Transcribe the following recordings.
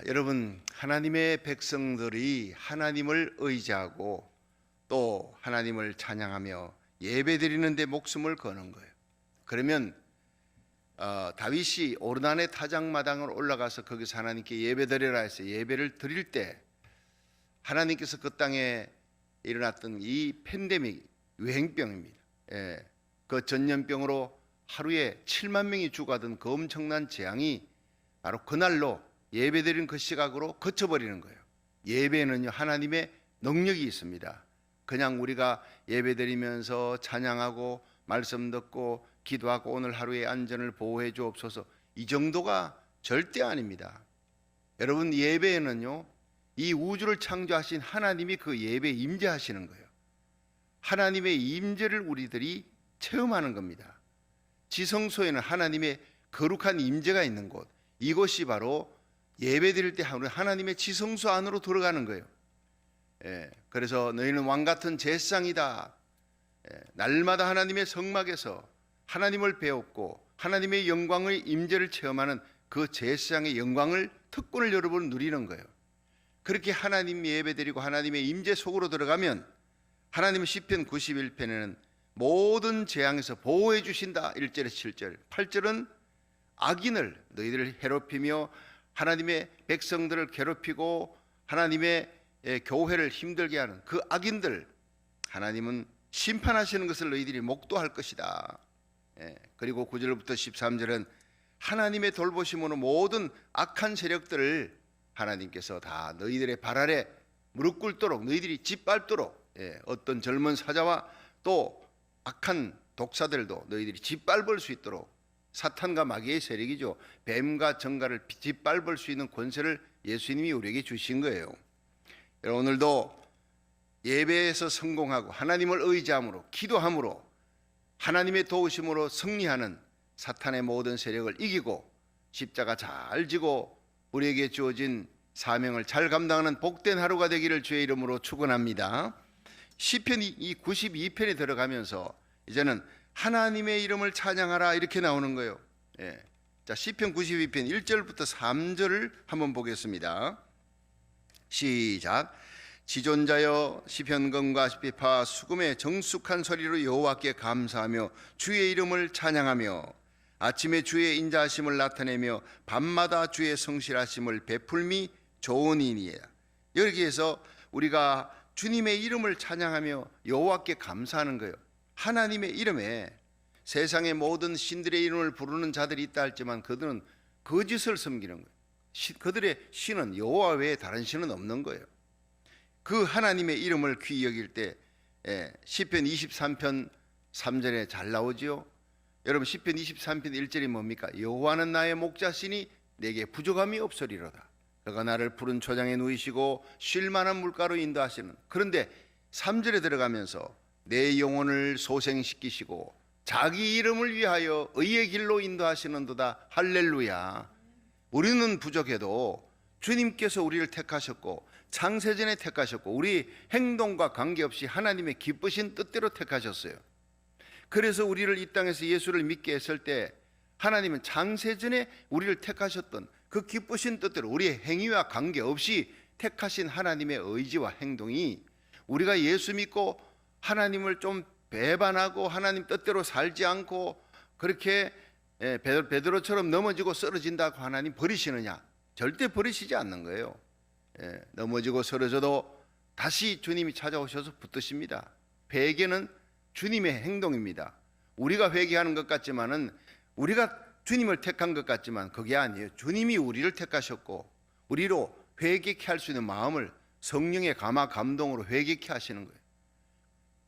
여러분, 하나님의 백성들이 하나님을 의지하고 또 하나님을 찬양하며 예배드리는 데 목숨을 거는 거예요. 그러면 다윗이 오르난의 타작마당을 올라가서 거기서 하나님께 예배드리라 해서 예배를 드릴 때 하나님께서 그 땅에 일어났던 이 팬데믹, 유행병입니다. 그 전염병으로 하루에 7만 명이 죽어가던 그 엄청난 재앙이 바로 그날로 예배드리는 그 시각으로 거쳐버리는 거예요. 예배는요, 하나님의 능력이 있습니다. 그냥 우리가 예배드리면서 찬양하고 말씀 듣고 기도하고 오늘 하루의 안전을 보호해 주옵소서, 이 정도가 절대 아닙니다. 여러분, 예배에는요, 이 우주를 창조하신 하나님이 그 예배에 임재하시는 거예요. 하나님의 임재를 우리들이 체험하는 겁니다. 지성소에는 하나님의 거룩한 임재가 있는 곳, 이곳이 바로 예배드릴 때 하나님의 지성소 안으로 들어가는 거예요. 그래서 너희는 왕같은 제사장이다. 날마다 하나님의 성막에서 하나님을 배웠고 하나님의 영광의 임재를 체험하는 그 제사장의 영광을, 특권을 여러분 누리는 거예요. 그렇게 하나님 예배드리고 하나님의 임재 속으로 들어가면 하나님은 시편 91편에는 모든 재앙에서 보호해 주신다. 1절에서 7절, 8절은 악인을, 너희들을 괴롭히며 하나님의 백성들을 괴롭히고 하나님의 교회를 힘들게 하는 그 악인들, 하나님은 심판하시는 것을 너희들이 목도할 것이다. 그리고 9절부터 13절은 하나님의 돌보심으로 모든 악한 세력들을 하나님께서 다 너희들의 발 아래 무릎 꿇도록, 너희들이 짓밟도록, 어떤 젊은 사자와 또 악한 독사들도 너희들이 짓밟을 수 있도록, 사탄과 마귀의 세력이죠, 뱀과 정갈을 짓밟을 수 있는 권세를 예수님이 우리에게 주신 거예요. 여러분, 오늘도 예배에서 성공하고 하나님을 의지함으로, 기도함으로, 하나님의 도우심으로 승리하는 사탄의 모든 세력을 이기고 십자가 잘 지고 우리에게 주어진 사명을 잘 감당하는 복된 하루가 되기를 주의 이름으로 축원합니다. 시편 92편에 들어가면서 이제는 하나님의 이름을 찬양하라 이렇게 나오는 거예요. 자, 시편 92편 1절부터 3절을 한번 보겠습니다. 시작. 지존자여, 시편금과 시피파 수금의 정숙한 소리로 여호와께 감사하며 주의 이름을 찬양하며 아침에 주의 인자하심을 나타내며 밤마다 주의 성실하심을 베풀미 좋으니이다. 여기에서 우리가 주님의 이름을 찬양하며 여호와께 감사하는 거예요. 하나님의 이름에 세상의 모든 신들의 이름을 부르는 자들이 있다 할지만 그들은 거짓을 섬기는 거예요. 그들의 신은 여호와 외에 다른 신은 없는 거예요. 그 하나님의 이름을 귀히 여길 때 시편 23편 3절에 잘 나오지요. 여러분, 시편 23편 1절이 뭡니까? 여호와는 나의 목자시니 내게 부족함이 없으리로다. 그가 나를 푸른 초장에 누이시고 쉴 만한 물가로 인도하시는. 그런데 3절에 들어가면서 내 영혼을 소생시키시고 자기 이름을 위하여 의의 길로 인도하시는도다. 할렐루야. 우리는 부족해도 주님께서 우리를 택하셨고 창세전에 택하셨고 우리 행동과 관계없이 하나님의 기쁘신 뜻대로 택하셨어요. 그래서 우리를 이 땅에서 예수를 믿게 했을 때 하나님은 창세전에 우리를 택하셨던 그 기쁘신 뜻대로 우리의 행위와 관계없이 택하신 하나님의 의지와 행동이, 우리가 예수 믿고 하나님을 좀 배반하고 하나님 뜻대로 살지 않고 그렇게 베드로처럼 넘어지고 쓰러진다고 하나님 버리시느냐? 절대 버리시지 않는 거예요. 넘어지고 쓰러져도 다시 주님이 찾아오셔서 붙드십니다. 회개는 주님의 행동입니다. 우리가 회개하는 것 같지만은, 우리가 주님을 택한 것 같지만 그게 아니에요. 주님이 우리를 택하셨고 우리로 회개케 할 수 있는 마음을 성령의 감화 감동으로 회개케 하시는 거예요.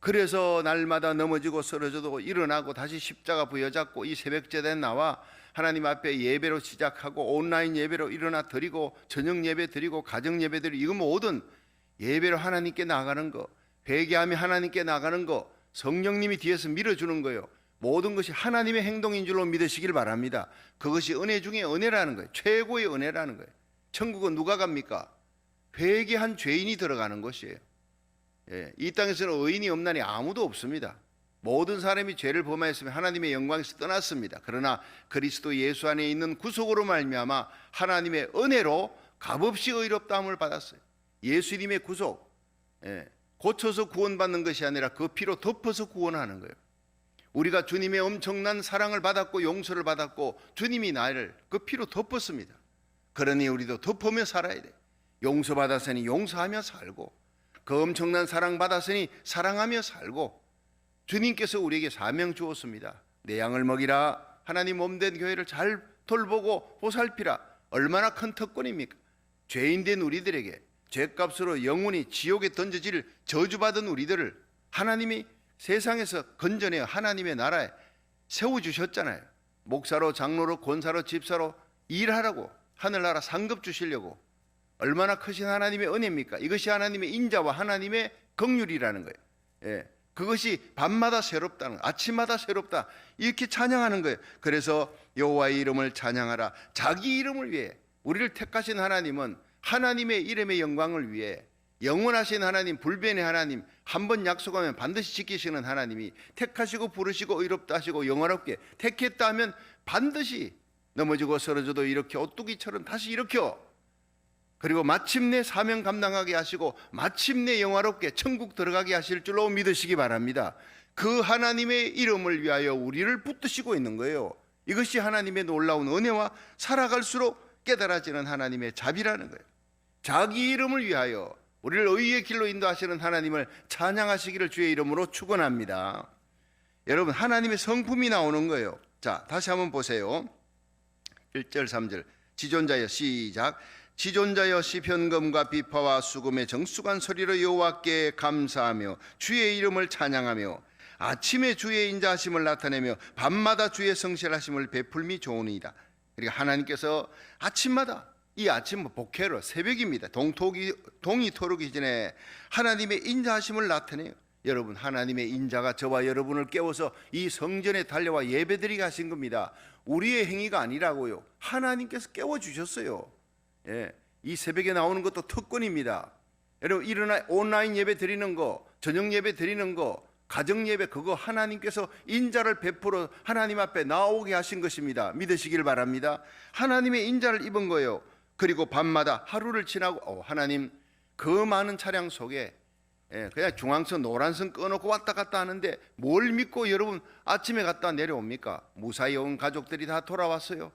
그래서 날마다 넘어지고 쓰러져도 일어나고 다시 십자가 부여잡고 이 새벽제대에 나와 하나님 앞에 예배로 시작하고 온라인 예배로 일어나 드리고 저녁 예배 드리고 가정 예배 드리고, 이거 모든 예배로 하나님께 나가는 거, 회개하며 하나님께 나가는 거, 성령님이 뒤에서 밀어주는 거예요. 모든 것이 하나님의 행동인 줄로 믿으시길 바랍니다. 그것이 은혜 중에 은혜라는 거예요. 최고의 은혜라는 거예요. 천국은 누가 갑니까? 회개한 죄인이 들어가는 것이에요. 이 땅에서는 의인이 없나니 아무도 없습니다. 모든 사람이 죄를 범하였으면 하나님의 영광에서 떠났습니다. 그러나 그리스도 예수 안에 있는 구속으로 말미암아 하나님의 은혜로 값없이 의롭다함을 받았어요. 예수님의 구속, 고쳐서 구원받는 것이 아니라 그 피로 덮어서 구원하는 거예요. 우리가 주님의 엄청난 사랑을 받았고 용서를 받았고 주님이 나를 그 피로 덮었습니다. 그러니 우리도 덮으며 살아야 돼. 용서받았으니 용서하며 살고, 그 엄청난 사랑 받았으니 사랑하며 살고, 주님께서 우리에게 사명 주었습니다. 내 양을 먹이라. 하나님 몸된 교회를 잘 돌보고 보살피라. 얼마나 큰 특권입니까? 죄인된 우리들에게 죄값으로 영원히 지옥에 던져질 저주받은 우리들을 하나님이 세상에서 건져내어 하나님의 나라에 세워주셨잖아요. 목사로, 장로로, 권사로, 집사로 일하라고, 하늘나라 상급 주시려고. 얼마나 크신 하나님의 은혜입니까? 이것이 하나님의 인자와 하나님의 긍휼이라는 거예요. 그것이 밤마다 새롭다는, 아침마다 새롭다, 이렇게 찬양하는 거예요. 그래서 여호와의 이름을 찬양하라. 자기 이름을 위해 우리를 택하신 하나님은 하나님의 이름의 영광을 위해, 영원하신 하나님, 불변의 하나님, 한번 약속하면 반드시 지키시는 하나님이 택하시고 부르시고 의롭다 하시고 영원롭게 택했다 하면 반드시 넘어지고 쓰러져도 일으켜 오뚜기처럼 다시 일으켜, 그리고 마침내 사명 감당하게 하시고 마침내 영화롭게 천국 들어가게 하실 줄로 믿으시기 바랍니다. 그 하나님의 이름을 위하여 우리를 붙드시고 있는 거예요. 이것이 하나님의 놀라운 은혜와 살아갈수록 깨달아지는 하나님의 자비라는 거예요. 자기 이름을 위하여 우리를 의의 길로 인도하시는 하나님을 찬양하시기를 주의 이름으로 축원합니다. 여러분, 하나님의 성품이 나오는 거예요. 자, 다시 한번 보세요. 1절 3절 지존자여, 시작. 지존자여, 시편금과 비파와 수금의 정숙한 소리로 여호와께 감사하며 주의 이름을 찬양하며 아침에 주의 인자하심을 나타내며 밤마다 주의 성실하심을 베풀미 좋으니이다. 그러니까 하나님께서 아침마다, 이 아침 복회로 새벽입니다. 동이 토르기 전에 하나님의 인자하심을 나타내요. 여러분, 하나님의 인자가 저와 여러분을 깨워서 이 성전에 달려와 예배드리게 하신 겁니다. 우리의 행위가 아니라고요. 하나님께서 깨워주셨어요. 이 새벽에 나오는 것도 특권입니다. 여러분, 일어나 온라인 예배 드리는 거, 저녁 예배 드리는 거, 가정 예배, 그거 하나님께서 인자를 베풀어 하나님 앞에 나오게 하신 것입니다. 믿으시길 바랍니다. 하나님의 인자를 입은 거예요. 그리고 밤마다 하루를 지나고 하나님 그 많은 차량 속에 그냥 중앙선 노란선 꺼놓고 왔다 갔다 하는데 뭘 믿고 여러분 아침에 갔다 내려옵니까? 무사히 온 가족들이 다 돌아왔어요.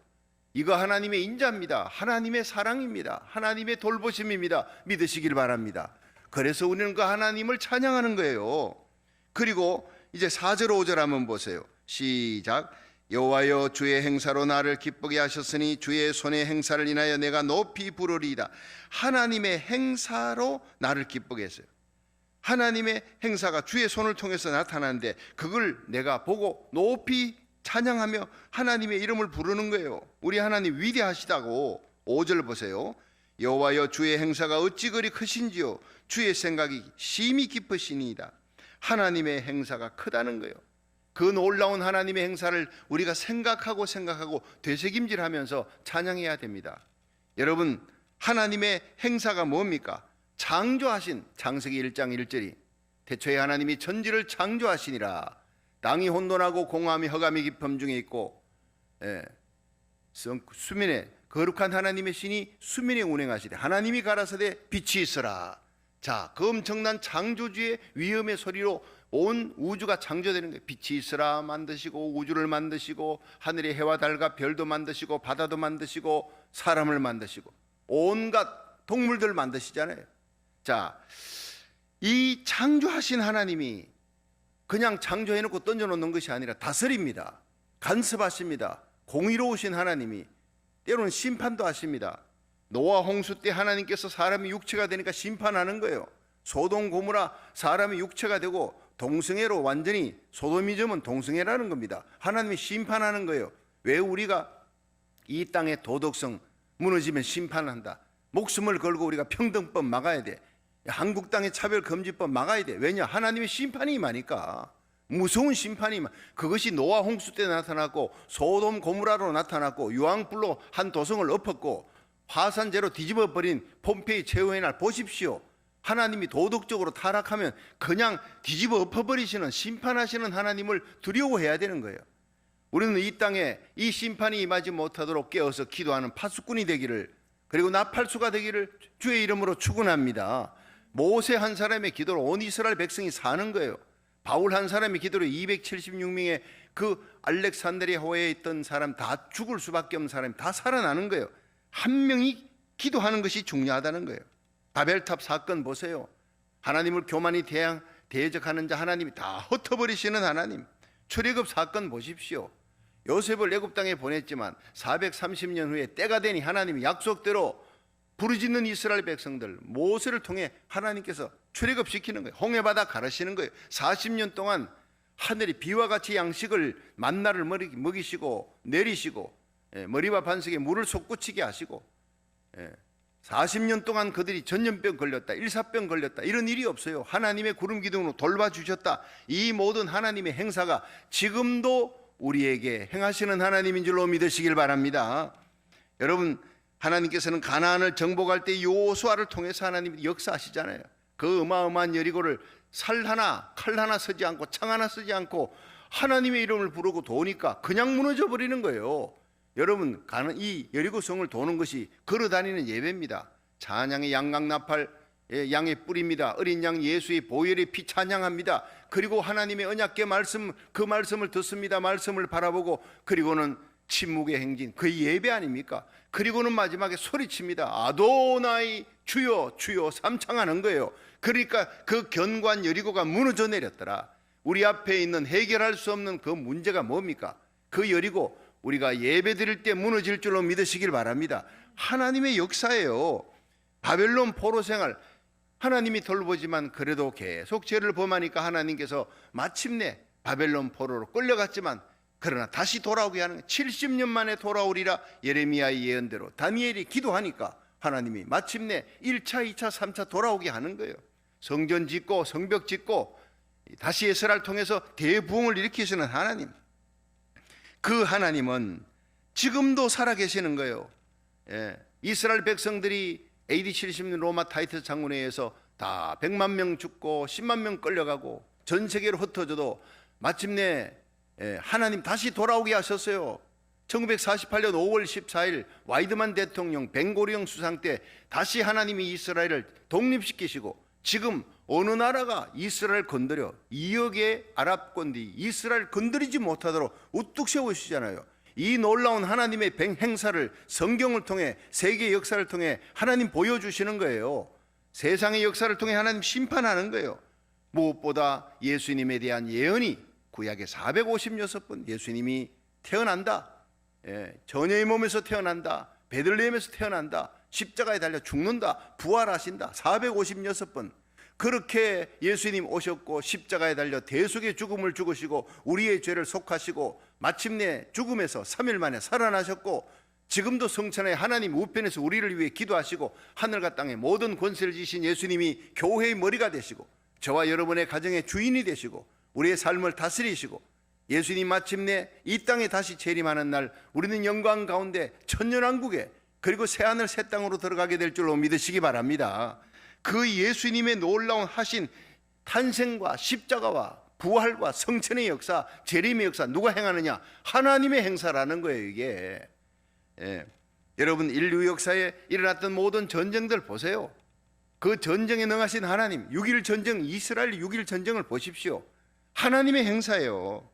이거 하나님의 인자입니다. 하나님의 사랑입니다. 하나님의 돌보심입니다. 믿으시길 바랍니다. 그래서 우리는 그 하나님을 찬양하는 거예요. 그리고 이제 4절 5절 한번 보세요. 시작. 여호와여, 주의 행사로 나를 기쁘게 하셨으니 주의 손의 행사를 인하여 내가 높이 부르리이다. 하나님의 행사로 나를 기쁘게 했어요. 하나님의 행사가 주의 손을 통해서 나타나는데 그걸 내가 보고 높이 찬양하며 하나님의 이름을 부르는 거예요. 우리 하나님 위대하시다고. 5절 보세요. 여호와여, 주의 행사가 어찌 그리 크신지요. 주의 생각이 심히 깊으시니이다. 하나님의 행사가 크다는 거예요. 그 놀라운 하나님의 행사를 우리가 생각하고 되새김질하면서 찬양해야 됩니다. 여러분, 하나님의 행사가 뭡니까? 창조하신, 창세기 1장 1절이 태초에 하나님이 천지를 창조하시니라. 땅이 혼돈하고 공함이 허감이 깊음 중에 있고 수면에 거룩한 하나님의 신이 수면에 운행하시되 하나님이 가라사대 빛이 있으라. 자, 그 엄청난 창조주의 위엄의 소리로 온 우주가 창조되는 거예요. 빛이 있으라 만드시고 우주를 만드시고 하늘의 해와 달과 별도 만드시고 바다도 만드시고 사람을 만드시고 온갖 동물들 만드시잖아요. 자, 이 창조하신 하나님이 그냥 창조해놓고 던져놓는 것이 아니라 다스립니다. 간섭하십니다. 공의로우신 하나님이 때로는 심판도 하십니다. 노아 홍수 때 하나님께서 사람이 육체가 되니까 심판하는 거예요. 소돔 고모라 사람이 육체가 되고 동성애로 완전히 소돔이즘은 동성애라는 겁니다. 하나님이 심판하는 거예요. 왜 우리가 이 땅의 도덕성 무너지면 심판한다. 목숨을 걸고 우리가 평등법 막아야 돼. 한국 땅의 차별금지법 막아야 돼. 왜냐? 하나님의 심판이 임하니까. 무서운 심판이 임하. 그것이 노아 홍수 때 나타났고 소돔 고모라로 나타났고 유황불로 한 도성을 엎었고 화산재로 뒤집어버린 폼페이 최후의 날 보십시오. 하나님이 도덕적으로 타락하면 그냥 뒤집어 엎어버리시는, 심판하시는 하나님을 두려워해야 되는 거예요. 우리는 이 땅에 이 심판이 임하지 못하도록 깨어서 기도하는 파수꾼이 되기를 그리고 나팔수가 되기를 주의 이름으로 축원합니다. 모세 한 사람의 기도로 온 이스라엘 백성이 사는 거예요. 바울 한 사람의 기도로 276명의 그 알렉산드리아 호에 있던 사람 다 죽을 수밖에 없는 사람이 다 살아나는 거예요. 한 명이 기도하는 것이 중요하다는 거예요. 바벨탑 사건 보세요. 하나님을 교만히 대적하는 자 하나님이 다 흩어버리시는 하나님. 출애굽 사건 보십시오. 요셉을 애굽 땅에 보냈지만 430년 후에 때가 되니 하나님이 약속대로 부르짖는 이스라엘 백성들 모세를 통해 하나님께서 출애굽시키는 거예요. 홍해바다 가르시는 거예요. 40년 동안 하늘이 비와 같이 양식을 만나를 먹이시고 내리시고 머리와 반석에 물을 솟구치게 하시고 40년 동안 그들이 전염병 걸렸다, 일사병 걸렸다, 이런 일이 없어요. 하나님의 구름 기둥으로 돌봐주셨다. 이 모든 하나님의 행사가 지금도 우리에게 행하시는 하나님인 줄로 믿으시길 바랍니다. 여러분, 하나님께서는 가나안을 정복할 때 여호수아를 통해서 하나님이 역사하시잖아요. 그 어마어마한 여리고를 칼 하나 쓰지 않고 창 하나 쓰지 않고 하나님의 이름을 부르고 도니까 그냥 무너져 버리는 거예요. 여러분, 이 여리고성을 도는 것이 걸어다니는 예배입니다. 찬양의 양강나팔, 양의 뿔입니다. 어린 양 예수의 보혈의 피 찬양합니다. 그리고 하나님의 언약궤 말씀, 그 말씀을 듣습니다. 말씀을 바라보고, 그리고는 침묵의 행진, 그 예배 아닙니까? 그리고는 마지막에 소리칩니다. 아도나이 주여 주여 삼창하는 거예요. 그러니까 그 견고한 여리고가 무너져 내렸더라. 우리 앞에 있는 해결할 수 없는 그 문제가 뭡니까? 그 여리고 우리가 예배 드릴 때 무너질 줄로 믿으시길 바랍니다. 하나님의 역사예요. 바벨론 포로 생활, 하나님이 돌보지만 그래도 계속 죄를 범하니까 하나님께서 마침내 바벨론 포로로 끌려갔지만 그러나 다시 돌아오게 하는 70년 만에 돌아오리라 예레미야의 예언대로 다니엘이 기도하니까 하나님이 마침내 1차, 2차, 3차 돌아오게 하는 거예요. 성전 짓고 성벽 짓고 다시 에스라를 통해서 대부흥을 일으키시는 하나님, 그 하나님은 지금도 살아계시는 거예요. 이스라엘 백성들이 AD 70년 로마 타이투스 장군에 의해서 다 100만 명 죽고 10만 명 끌려가고 전 세계로 흩어져도 마침내 하나님 다시 돌아오게 하셨어요. 1948년 5월 14일 와이드만 대통령 벵고리옹 수상 때 다시 하나님이 이스라엘을 독립시키시고 지금 어느 나라가 이스라엘 건드려 2억의 아랍권들이 이스라엘 건드리지 못하도록 우뚝 세우시잖아요. 이 놀라운 하나님의 행사를 성경을 통해 세계 역사를 통해 하나님 보여주시는 거예요. 세상의 역사를 통해 하나님 심판하는 거예요. 무엇보다 예수님에 대한 예언이 구약에 456번 예수님이 태어난다, 처녀의 몸에서 태어난다, 베들레헴에서 태어난다, 십자가에 달려 죽는다, 부활하신다, 456번 그렇게 예수님 오셨고 십자가에 달려 대속의 죽음을 죽으시고 우리의 죄를 속하시고 마침내 죽음에서 3일 만에 살아나셨고 지금도 성천의 하나님 우편에서 우리를 위해 기도하시고 하늘과 땅의 모든 권세를 지신 예수님이 교회의 머리가 되시고 저와 여러분의 가정의 주인이 되시고 우리의 삶을 다스리시고 예수님 마침내 이 땅에 다시 재림하는 날 우리는 영광 가운데 천년왕국에 그리고 새하늘 새 땅으로 들어가게 될 줄로 믿으시기 바랍니다. 그 예수님의 놀라운 하신 탄생과 십자가와 부활과 성천의 역사, 재림의 역사 누가 행하느냐? 하나님의 행사라는 거예요. 이게 여러분, 인류 역사에 일어났던 모든 전쟁들 보세요. 그 전쟁에 능하신 하나님, 6.1 전쟁, 이스라엘 6.1 전쟁을 보십시오. 하나님의 행사예요.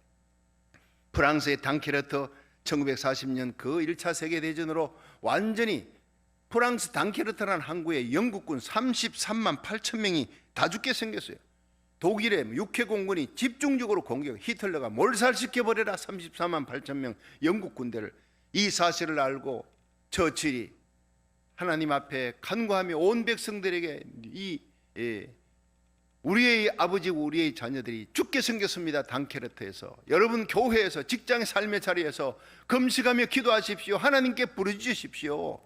프랑스의 당케르트 1940년 그 1차 세계대전으로 완전히 프랑스 당케르트라는 항구에 영국군 33만 8천 명이 다 죽게 생겼어요. 독일의 육해공군이 집중적으로 공격, 히틀러가 몰살시켜버려라 34만 8천 명 영국 군대를. 이 사실을 알고 처칠이 하나님 앞에 간구하며 온 백성들에게 우리의 아버지고 우리의 자녀들이 죽게 생겼습니다. 당케르트에서 여러분 교회에서 직장의 삶의 자리에서 금식하며 기도하십시오. 하나님께 부르짖으십시오.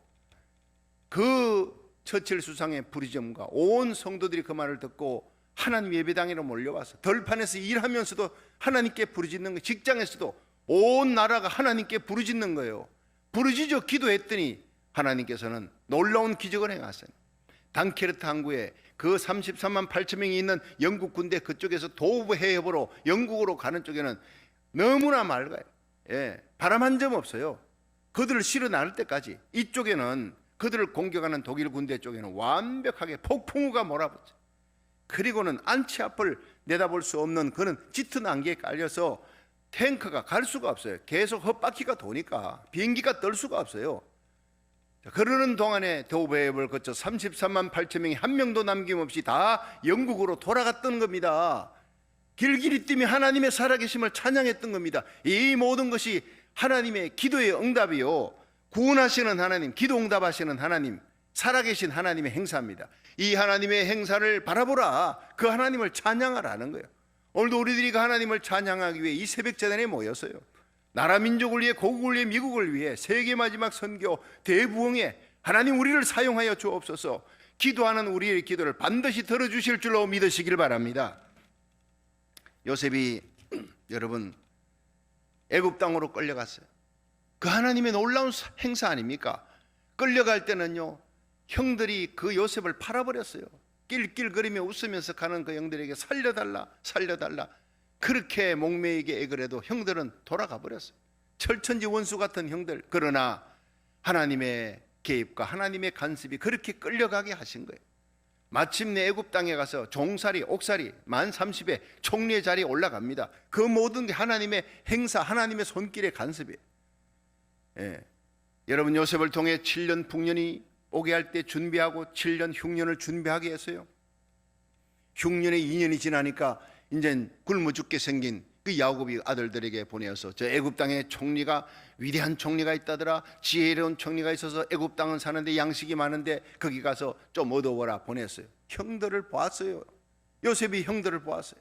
그 처칠 수상의 부르짖음과 온 성도들이 그 말을 듣고 하나님 예배당으로 몰려와서 덜판에서 일하면서도 하나님께 부르짖는 거예요. 직장에서도 온 나라가 하나님께 부르짖는 거예요. 부르짖어 기도했더니 하나님께서는 놀라운 기적을 행하세요. 당케르트 항구에 그 33만 8천 명이 있는 영국 군대 그쪽에서 도브 해협으로 영국으로 가는 쪽에는 너무나 맑아요. 바람 한 점 없어요. 그들을 실어 나를 때까지. 이쪽에는 그들을 공격하는 독일 군대 쪽에는 완벽하게 폭풍우가 몰아붙죠. 그리고는 안치 앞을 내다볼 수 없는 그런 짙은 안개에 깔려서 탱크가 갈 수가 없어요. 계속 헛바퀴가 도니까 비행기가 뜰 수가 없어요. 그러는 동안에 도배협을 거쳐 33만 8천 명이 한 명도 남김없이 다 영국으로 돌아갔던 겁니다. 길길이 뛰며 하나님의 살아계심을 찬양했던 겁니다. 이 모든 것이 하나님의 기도의 응답이요, 구원하시는 하나님, 기도 응답하시는 하나님, 살아계신 하나님의 행사입니다. 이 하나님의 행사를 바라보라, 그 하나님을 찬양하라는 거예요. 오늘도 우리들이 그 하나님을 찬양하기 위해 이 새벽 재단에 모였어요. 나라 민족을 위해, 고국을 위해, 미국을 위해, 세계 마지막 선교 대부흥에 하나님 우리를 사용하여 주옵소서. 기도하는 우리의 기도를 반드시 들어주실 줄로 믿으시길 바랍니다. 요셉이 여러분 애굽 땅으로 끌려갔어요. 그 하나님의 놀라운 행사 아닙니까? 끌려갈 때는요, 형들이 그 요셉을 팔아버렸어요. 낄낄거리며 웃으면서 가는 그 형들에게 살려달라, 살려달라, 그렇게 목매이게 애걸해도 형들은 돌아가 버렸어요. 철천지 원수 같은 형들. 그러나 하나님의 개입과 하나님의 간섭이 그렇게 끌려가게 하신 거예요. 마침내 애굽 땅에 가서 종살이, 옥살이, 만 30에 총리의 자리에 올라갑니다. 그 모든 게 하나님의 행사, 하나님의 손길의 간섭이에요. 여러분, 요셉을 통해 7년 풍년이 오게 할 때 준비하고 7년 흉년을 준비하게 했어요. 흉년의 2년이 지나니까 이제 굶어 죽게 생긴 그 야곱이 아들들에게 보내어서 저 애굽 땅에 총리가, 위대한 총리가 있다더라, 지혜로운 총리가 있어서 애굽 땅은 사는데 양식이 많은데 거기 가서 좀 얻어오라 보냈어요. 형들을 보았어요. 요셉이 형들을 보았어요.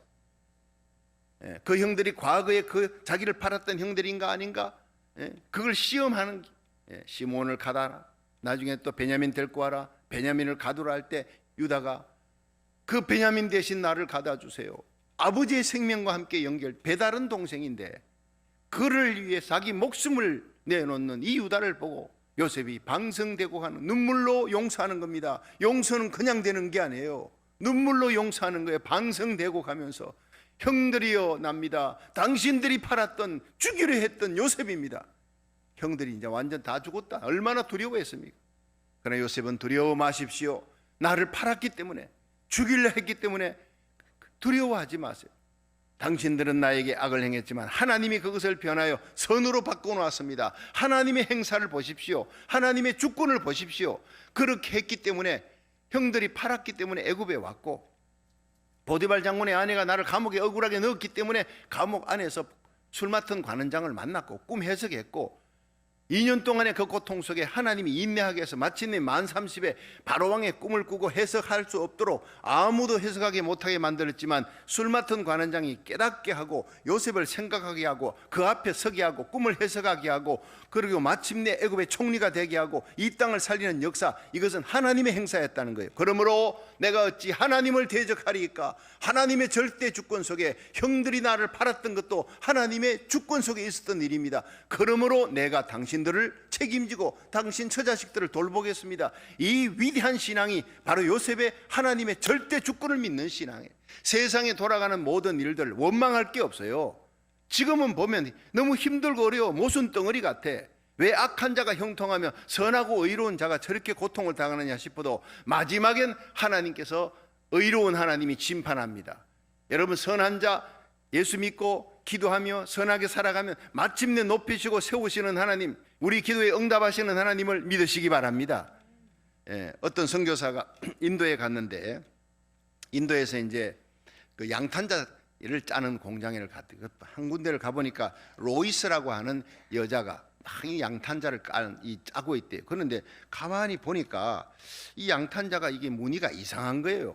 그 형들이 과거에 그 자기를 팔았던 형들인가 아닌가, 그걸 시험하는, 시몬을 가다라, 나중에 또 베냐민 데리고 와라, 베냐민을 가두라 할 때 유다가 그 베냐민 대신 나를 가다 주세요. 아버지의 생명과 함께 연결, 배다른 동생인데 그를 위해 자기 목숨을 내놓는 이 유다를 보고 요셉이 방성되고 가는, 눈물로 용서하는 겁니다. 용서는 그냥 되는 게 아니에요. 눈물로 용서하는 거예요. 방성되고 가면서 형들이여 납니다. 당신들이 팔았던, 죽이려 했던 요셉입니다. 형들이 이제 완전 다 죽었다. 얼마나 두려워했습니까? 그러나 요셉은 두려워 마십시오. 나를 팔았기 때문에, 죽이려 했기 때문에 두려워하지 마세요. 당신들은 나에게 악을 행했지만 하나님이 그것을 변하여 선으로 바꿔놓았습니다. 하나님의 행사를 보십시오. 하나님의 주권을 보십시오. 그렇게 했기 때문에, 형들이 팔았기 때문에 애굽에 왔고, 보디발 장군의 아내가 나를 감옥에 억울하게 넣었기 때문에 감옥 안에서 술 맡은 관원장을 만났고 꿈 해석했고, 2년 동안의 그 고통 속에 하나님이 인내하게 해서 마침내 만 30에 바로왕의 꿈을 꾸고 해석할 수 없도록 아무도 해석하게 못하게 만들었지만, 술 맡은 관원장이 깨닫게 하고 요셉을 생각하게 하고 그 앞에 서게 하고 꿈을 해석하게 하고, 그리고 마침내 애굽의 총리가 되게 하고 이 땅을 살리는 역사, 이것은 하나님의 행사였다는 거예요. 그러므로 내가 어찌 하나님을 대적하리까? 하나님의 절대 주권 속에, 형들이 나를 팔았던 것도 하나님의 주권 속에 있었던 일입니다. 그러므로 내가 당신들을 책임지고 당신 처자식들을 돌보겠습니다. 이 위대한 신앙이 바로 요셉의 하나님의 절대 주권을 믿는 신앙이에요. 세상에 돌아가는 모든 일들 원망할 게 없어요. 지금은 보면 너무 힘들고 어려워, 모순 덩어리 같아. 왜 악한 자가 형통하며 선하고 의로운 자가 저렇게 고통을 당하느냐 싶어도 마지막엔 하나님께서, 의로운 하나님이 심판합니다. 여러분, 선한 자 예수 믿고 기도하며 선하게 살아가면 마침내 높이시고 세우시는 하나님, 우리 기도에 응답하시는 하나님을 믿으시기 바랍니다. 어떤 선교사가 인도에 갔는데, 인도에서 이제 그 양탄자를 짜는 공장에 갔더니 한 군데를 가보니까 로이스라고 하는 여자가 막 이 양탄자를 짜고 있대요. 그런데 가만히 보니까 이 양탄자가 이게 무늬가 이상한 거예요.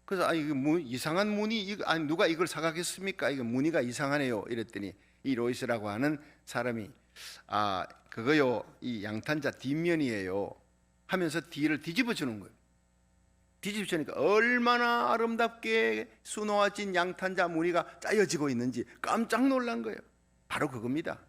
그래서 이게 이상한 무늬, 아니 누가 이걸 사가겠습니까? 이거 무늬가 이상하네요. 이랬더니 이 로이스라고 하는 사람이 그거요, 이 양탄자 뒷면이에요 하면서 뒤를 뒤집어 주는 거예요. 뒤집어 주니까 얼마나 아름답게 수놓아진 양탄자 무늬가 짜여지고 있는지 깜짝 놀란 거예요. 바로 그겁니다.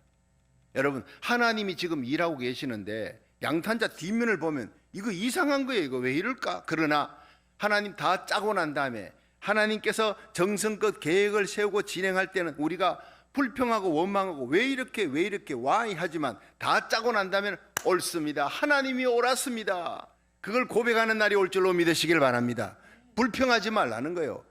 여러분, 하나님이 지금 일하고 계시는데 양탄자 뒷면을 보면 이거 이상한 거예요. 이거 왜 이럴까? 그러나 하나님 다 짜고 난 다음에 하나님께서 정성껏 계획을 세우고 진행할 때는 우리가 불평하고 원망하고 왜 이렇게 why 하지만 다 짜고 난 다음에 옳습니다. 하나님이 옳았습니다. 그걸 고백하는 날이 올 줄로 믿으시길 바랍니다. 불평하지 말라는 거예요.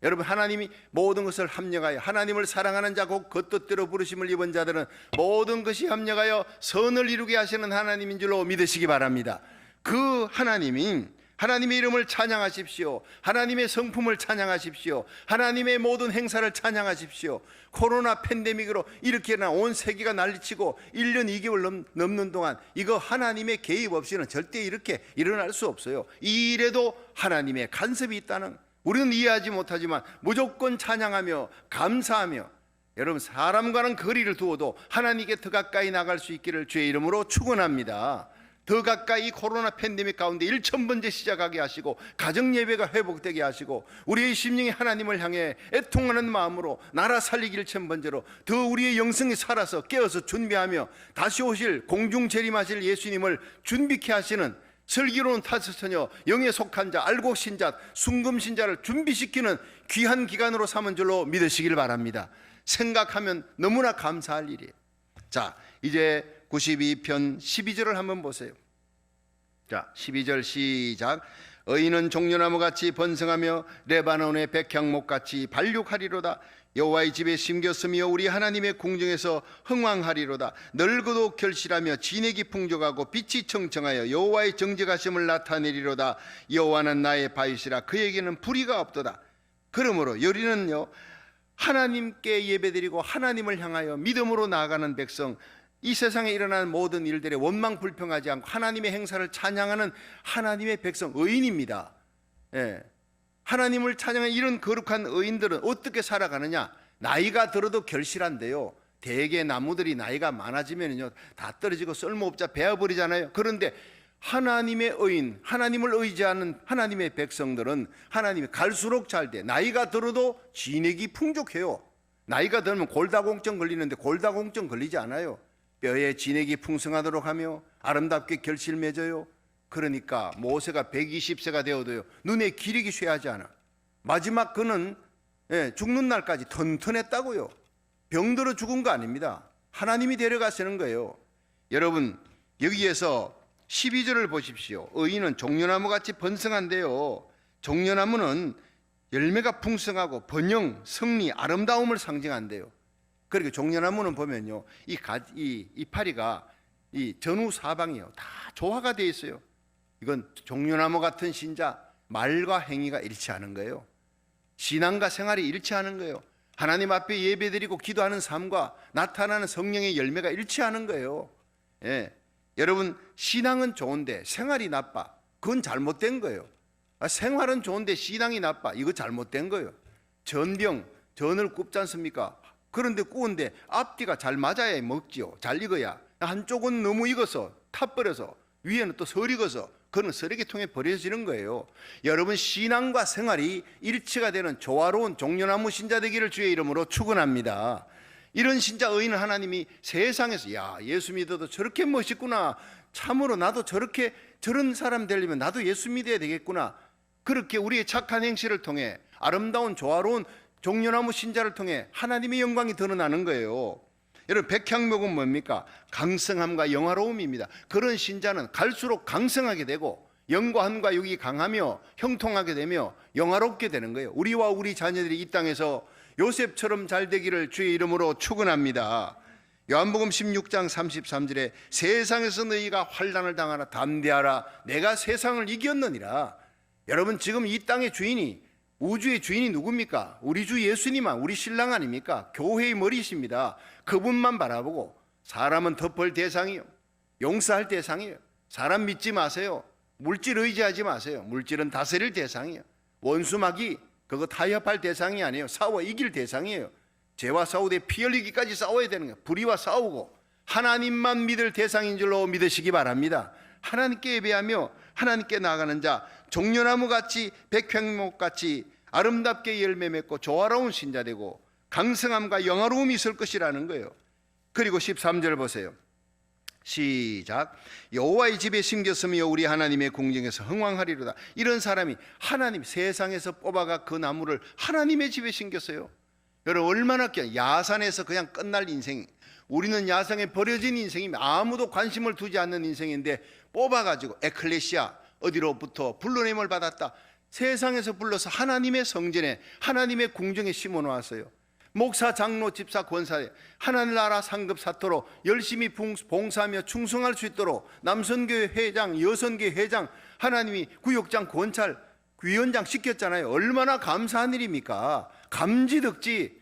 여러분, 하나님이 모든 것을 합력하여 하나님을 사랑하는 자 곧 그 뜻대로 부르심을 입은 자들은 모든 것이 합력하여 선을 이루게 하시는 하나님인 줄로 믿으시기 바랍니다. 그 하나님이, 하나님의 이름을 찬양하십시오. 하나님의 성품을 찬양하십시오. 하나님의 모든 행사를 찬양하십시오. 코로나 팬데믹으로 이렇게 온 세계가 난리치고 1년 2개월 넘는 동안 이거 하나님의 개입 없이는 절대 이렇게 일어날 수 없어요. 이 일에도 하나님의 간섭이 있다는, 우리는 이해하지 못하지만 무조건 찬양하며 감사하며, 여러분, 사람과는 거리를 두어도 하나님께 더 가까이 나갈 수 있기를 주의 이름으로 축원합니다. 더 가까이 코로나 팬데믹 가운데 1000번째 시작하게 하시고 가정 예배가 회복되게 하시고 우리의 심령이 하나님을 향해 애통하는 마음으로 나라 살리기 1000번째로 더 우리의 영성이 살아서 깨어서 준비하며 다시 오실 공중 재림하실 예수님을 준비케 하시는, 슬기로운 타스처녀, 영에 속한 자, 알곡 신자, 순금 신자를 준비시키는 귀한 기간으로 삼은 줄로 믿으시길 바랍니다. 생각하면 너무나 감사할 일이에요. 자, 이제 92편 12절을 한번 보세요. 자, 12절 시작. 의인은 종려나무같이 번성하며 레바논의 백향목같이 발육하리로다. 여호와의 집에 심겼으며 우리 하나님의 궁정에서 흥왕하리로다. 늙어도 결실하며 진액이 풍족하고 빛이 청청하여 여호와의 정직하심을 나타내리로다. 여호와는 나의 바위시라 그에게는 불의가 없도다. 그러므로 여리는요, 하나님께 예배드리고 하나님을 향하여 믿음으로 나아가는 백성, 이 세상에 일어나는 모든 일들에 원망 불평하지 않고 하나님의 행사를 찬양하는 하나님의 백성, 의인입니다. 예. 하나님을 찬양하는 이런 거룩한 의인들은 어떻게 살아가느냐? 나이가 들어도 결실한데요, 대개 나무들이 나이가 많아지면요 다 떨어지고 쓸모없자 베어버리잖아요. 그런데 하나님의 의인, 하나님을 의지하는 하나님의 백성들은 하나님이 갈수록 잘 돼. 나이가 들어도 진액이 풍족해요. 나이가 들면 골다공증 걸리는데 골다공증 걸리지 않아요. 뼈에 진액이 풍성하도록 하며 아름답게 결실 맺어요. 그러니까 모세가 120세가 되어도요 눈에 기력이 쇠하지 않아. 마지막 그는 죽는 날까지 튼튼했다고요. 병들어 죽은 거 아닙니다. 하나님이 데려가시는 거예요. 여러분, 여기에서 12절을 보십시오. 의인은 종려나무같이 번성한데요, 종려나무는 열매가 풍성하고 번영, 승리, 아름다움을 상징한대요. 그러니까 종려나무는 보면요 이 이파리가 이 전후 사방이요 다 조화가 되어 있어요. 이건 종려나무 같은 신자, 말과 행위가 일치하는 거예요. 신앙과 생활이 일치하는 거예요. 하나님 앞에 예배드리고 기도하는 삶과 나타나는 성령의 열매가 일치하는 거예요. 예. 여러분, 신앙은 좋은데 생활이 나빠, 그건 잘못된 거예요. 생활은 좋은데 신앙이 나빠, 이거 잘못된 거예요. 전을 굽지 않습니까? 그런데 구운데 앞뒤가 잘 맞아야 먹지요. 잘 익어야. 한쪽은 너무 익어서 타버려서 위에는 또 설 익어서 그는 쓰레기통에 버려지는 거예요. 여러분, 신앙과 생활이 일치가 되는 조화로운 종려나무 신자 되기를 주의 이름으로 축원합니다. 이런 신자 의인은 하나님이 세상에서, 야, 예수 믿어도 저렇게 멋있구나, 참으로 나도 저런 사람 되려면 나도 예수 믿어야 되겠구나, 그렇게 우리의 착한 행실을 통해 아름다운 조화로운 종려나무 신자를 통해 하나님의 영광이 드러나는 거예요. 여러분, 백향목은 뭡니까? 강성함과 영화로움입니다. 그런 신자는 갈수록 강성하게 되고 영과 육이 강하며 형통하게 되며 영화롭게 되는 거예요. 우리와 우리 자녀들이 이 땅에서 요셉처럼 잘 되기를 주의 이름으로 축원합니다. 요한복음 16장 33절에 세상에서 너희가 환난을 당하나 담대하라, 내가 세상을 이겼느니라. 여러분, 지금 이 땅의 주인이, 우주의 주인이 누굽니까? 우리 주 예수님만, 우리 신랑 아닙니까? 교회의 머리십니다. 그분만 바라보고, 사람은 덮을 대상이요, 용서할 대상이에요. 사람 믿지 마세요. 물질 의지하지 마세요. 물질은 다스릴 대상이에요. 원수마귀, 그거 타협할 대상이 아니에요. 싸워 이길 대상이에요. 죄와 싸우되 피 흘리기까지 싸워야 되는 거예요. 불의와 싸우고 하나님만 믿을 대상인 줄로 믿으시기 바랍니다. 하나님께 예배하며 하나님께 나아가는 자, 종려나무같이 백향목같이 아름답게 열매 맺고 조화로운 신자 되고 강성함과 영화로움이 있을 것이라는 거예요. 그리고 13절 보세요. 시작. 여호와의 집에 심겼으며 우리 하나님의 궁정에서 흥왕하리로다. 이런 사람이 하나님 세상에서 뽑아가 그 나무를 하나님의 집에 심겼어요. 여러분 얼마나 야산에서 그냥 끝날 인생, 우리는 야상에 버려진 인생이 아무도 관심을 두지 않는 인생인데 뽑아가지고 에클레시아 어디로부터 불러냄을 받았다. 세상에서 불러서 하나님의 성전에 하나님의 궁정에 심어놓았어요. 목사, 장로, 집사, 권사에 하나님 나라 상급 사토로 열심히 봉사하며 충성할 수 있도록 남선교회 회장, 여선교회 회장, 하나님이 구역장, 권찰, 위원장 시켰잖아요. 얼마나 감사한 일입니까? 감지덕지.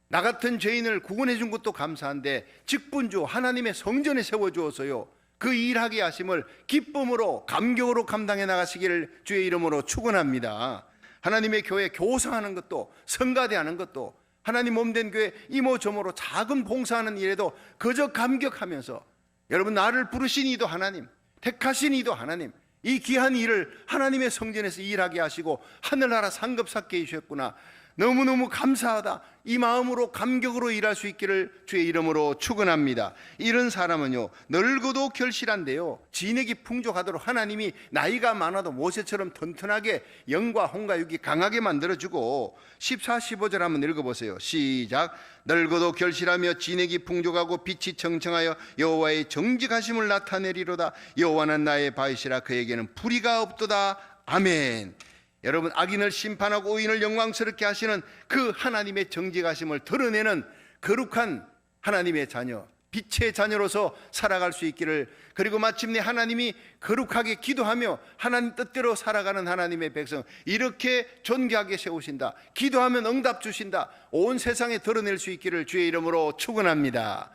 나 같은 죄인을 구원해 준 것도 감사한데 직분주 하나님의 성전에 세워주어서요, 그 일하게 하심을 기쁨으로 감격으로 감당해 나가시기를 주의 이름으로 축원합니다. 하나님의 교회 교사하는 것도, 성가대하는 것도, 하나님 몸된 교회 이모저모로 작은 봉사하는 일에도 그저 감격하면서, 여러분 나를 부르신 이도 하나님, 택하신 이도 하나님, 이 귀한 일을 하나님의 성전에서 일하게 하시고 하늘나라 상급받게 해주셨구나, 너무너무 감사하다, 이 마음으로 감격으로 일할 수 있기를 주의 이름으로 축원합니다. 이런 사람은요 늙어도 결실한데요 진액이 풍족하도록 하나님이 나이가 많아도 모세처럼 튼튼하게 영과 홍과 육이 강하게 만들어주고, 14, 15절 한번 읽어보세요. 시작. 늙어도 결실하며 진액이 풍족하고 빛이 청청하여 여호와의 정직하심을 나타내리로다. 여호와는 나의 바위시라 그에게는 불의가 없도다. 아멘. 여러분 악인을 심판하고 의인을 영광스럽게 하시는 그 하나님의 정직하심을 드러내는 거룩한 하나님의 자녀, 빛의 자녀로서 살아갈 수 있기를, 그리고 마침내 하나님이 거룩하게 기도하며 하나님 뜻대로 살아가는 하나님의 백성 이렇게 존귀하게 세우신다, 기도하면 응답 주신다, 온 세상에 드러낼 수 있기를 주의 이름으로 축원합니다.